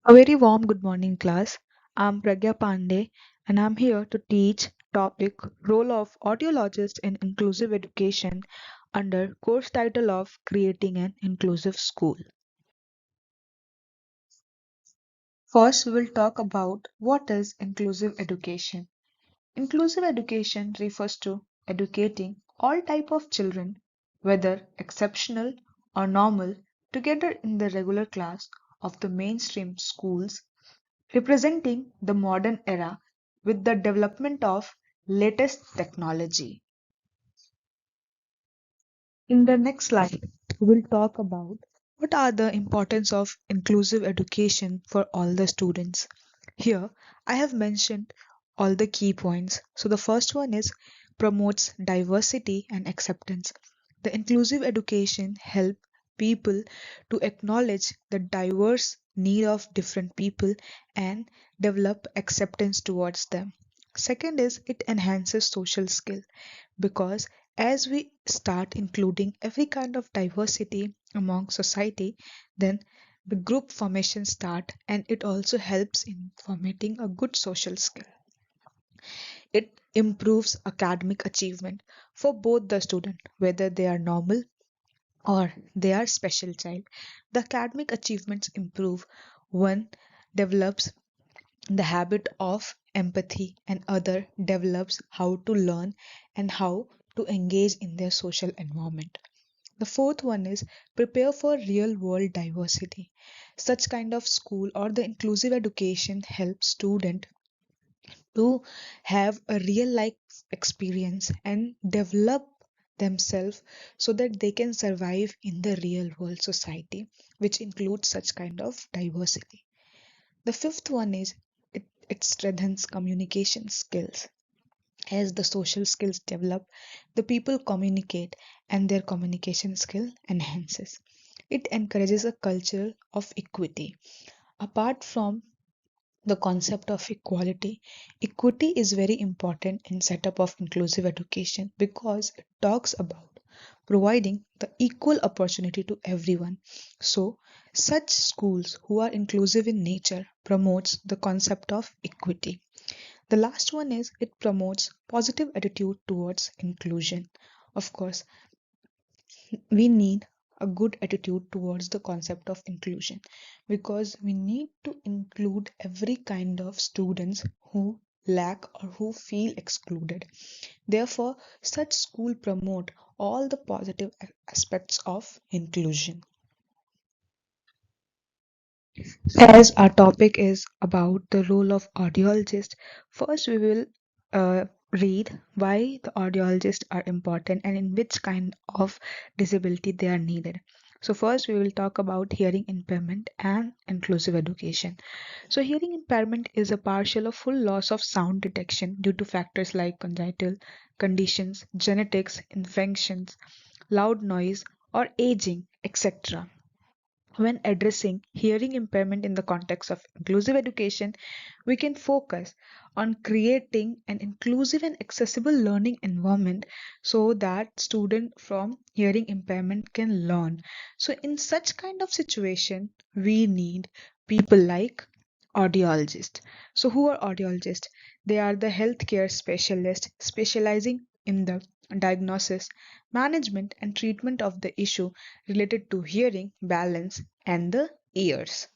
A very warm good morning, class. I'm Pragya Pandey, and I'm here to teach topic Role of Audiologist in Inclusive Education under course title of Creating an Inclusive School. First, we will talk about what is inclusive education. Inclusive education refers to educating all type of children, whether exceptional or normal, together in the regular class of the mainstream schools representing the modern era with the development of latest technology. In the next slide, we will talk about what are the importance of inclusive education for all the students. Here, I have mentioned all the key points. So the first one is promotes diversity and acceptance. The inclusive education help people to acknowledge the diverse need of different people and develop acceptance towards them. Second is it enhances social skill because as we start including every kind of diversity among society, then the group formation start and it also helps in formating a good social skill. It improves academic achievement for both the student, whether they are normal or they are special child. The academic achievements improve one develops the habit of empathy and other develops how to learn and how to engage in their social environment. The fourth one is prepare for real world diversity. Such kind of school or the inclusive education helps student to have a real life experience and develop themselves so that they can survive in the real world society, which includes such kind of diversity. The fifth one is it strengthens communication skills. As the social skills develop, the people communicate and their communication skill enhances. It encourages a culture of equity. Apart from the concept of equality, equity is very important in setup of inclusive education because it talks about providing the equal opportunity to everyone. So such schools who are inclusive in nature promotes the concept of equity. The last one is it promotes positive attitude towards inclusion. Of course, we need a good attitude towards the concept of inclusion because we need to include every kind of students who lack or who feel excluded. Therefore, such school promote all the positive aspects of inclusion. As our topic is about the role of audiologist, first we will read why the audiologists are important and in which kind of disability they are needed. So first we will talk about hearing impairment and inclusive education. So hearing impairment is a partial or full loss of sound detection due to factors like congenital conditions, genetics, infections, loud noise, or aging, etc. When addressing hearing impairment in the context of inclusive education, we can focus on creating an inclusive and accessible learning environment so that students from hearing impairment can learn. So in such kind of situation, we need people like audiologists. So who are audiologists? They are the healthcare specialists specializing in the diagnosis, management, and treatment of the issue related to hearing, balance, and the ears.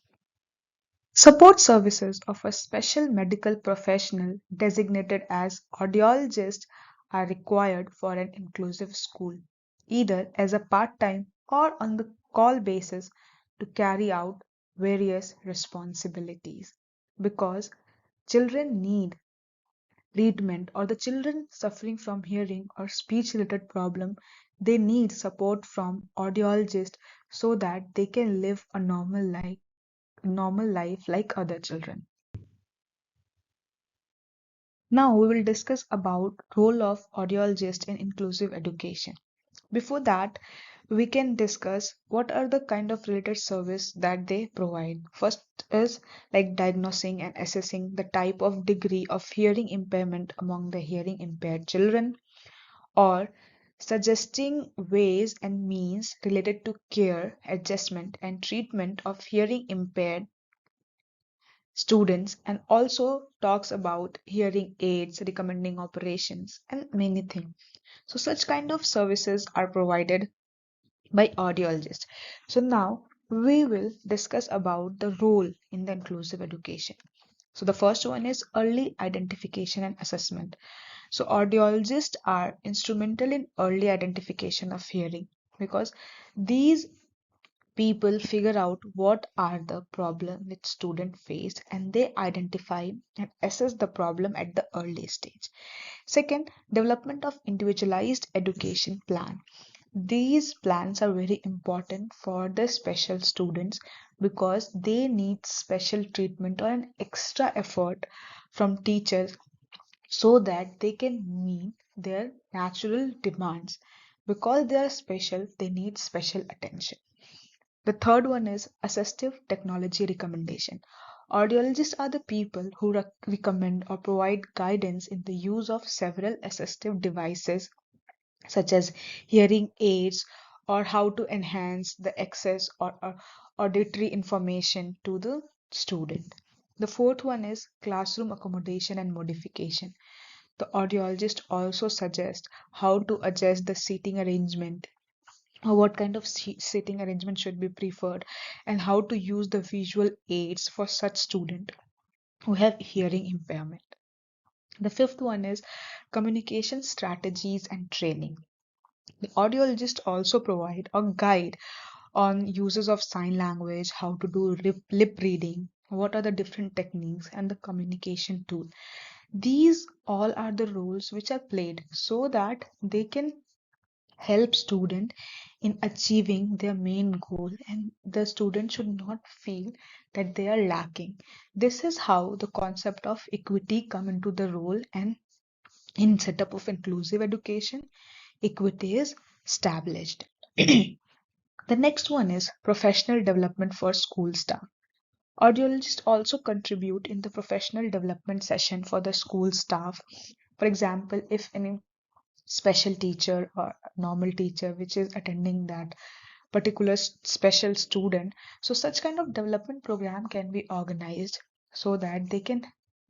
Support services of a special medical professional designated as audiologist are required for an inclusive school, either as a part-time or on the call basis to carry out various responsibilities. Because children need treatment or the children suffering from hearing or speech related problem, they need support from audiologists so that they can live a normal life like other children. Now we will discuss about role of audiologist in inclusive education. Before that, we can discuss what are the kind of related service that they provide. First is like diagnosing and assessing the type of degree of hearing impairment among the hearing impaired children, or suggesting ways and means related to care, adjustment, and treatment of hearing impaired students and also talks about hearing aids, recommending operations, and many things. So, such kind of services are provided by audiologists. So, now we will discuss about the role in the inclusive education. So, the first one is early identification and assessment. So, audiologists are instrumental in early identification of hearing because these people figure out what are the problem which student face and they identify and assess the problem at the early stage. Second, development of individualized education plan. These plans are very important for the special students because they need special treatment or an extra effort from teachers so that they can meet their natural demands. Because they are special, they need special attention. The third one is assistive technology recommendation. Audiologists are the people who recommend or provide guidance in the use of several assistive devices such as hearing aids or how to enhance the access or auditory information to the student. The fourth one is classroom accommodation and modification. The audiologist also suggests how to adjust the seating arrangement or what kind of sitting arrangement should be preferred and how to use the visual aids for such student who have hearing impairment. The fifth one is communication strategies and training. The audiologist also provide a guide on uses of sign language, how to do lip reading, what are the different techniques and the communication tool. These all are the roles which are played so that they can help student in achieving their main goal and the student should not feel that they are lacking. This is how the concept of equity come into the role, and in setup of inclusive education equity is established. The next one is professional development for school staff. Audiologists also contribute in the professional development session for the school staff. For example, if any special teacher or normal teacher which is attending that particular special student, so such kind of development program can be organized so that they can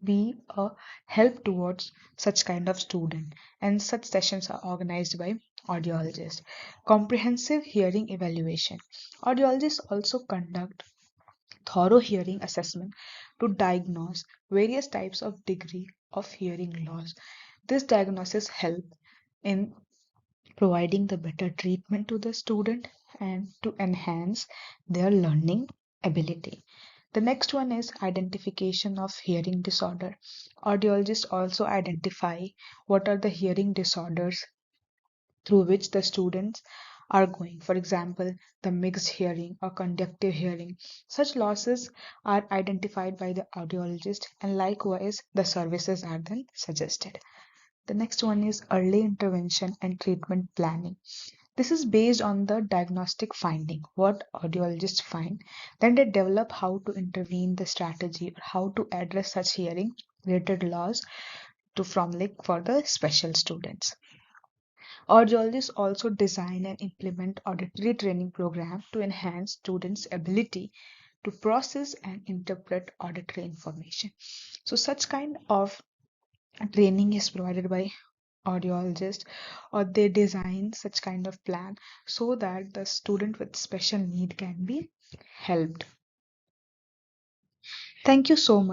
be a help towards such kind of student, and such sessions are organized by audiologists. Comprehensive hearing evaluation. Audiologists also conduct thorough hearing assessment to diagnose various types of degree of hearing loss. This diagnosis help in providing the better treatment to the student and to enhance their learning ability. The next one is identification of hearing disorder. Audiologists also identify what are the hearing disorders through which the students are going. For example, the mixed hearing or conductive hearing. Such losses are identified by the audiologist and likewise the services are then suggested. The next one is early intervention and treatment planning. This is based on the diagnostic finding, what audiologists find. Then they develop how to intervene the strategy or how to address such hearing related loss to from like for the special students. Audiologists also design and implement auditory training program to enhance students' ability to process and interpret auditory information. So such kind of training is provided by audiologist or they design such kind of plan so that the student with special need can be helped. Thank you so much.